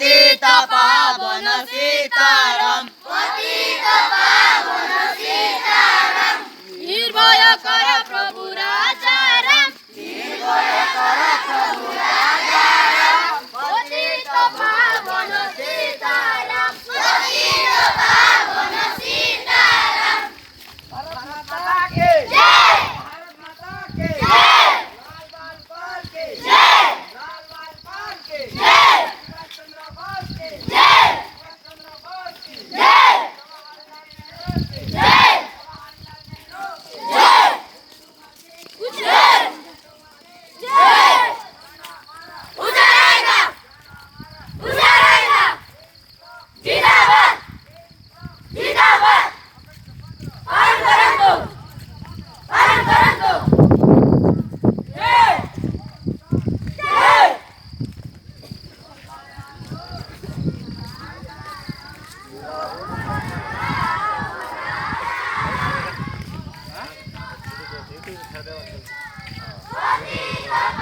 पतित पावन सीताराम निर्भय कर प्रभु राजाराम पतित पावन सीताराम भारत माता की जय भारत माता की जय लाल बाल पाल की जय लाल बाल पाल की जय सुभाष चंद्र बोस की जय सुभाष चंद्र बोस की जय जवाहरलाल नेहरू की जय जवाहरलाल नेहरू की जय जय उजालाएगा उजालाएगा जिंदाबाद जिंदाबाद पालन करें तो जय जय पतित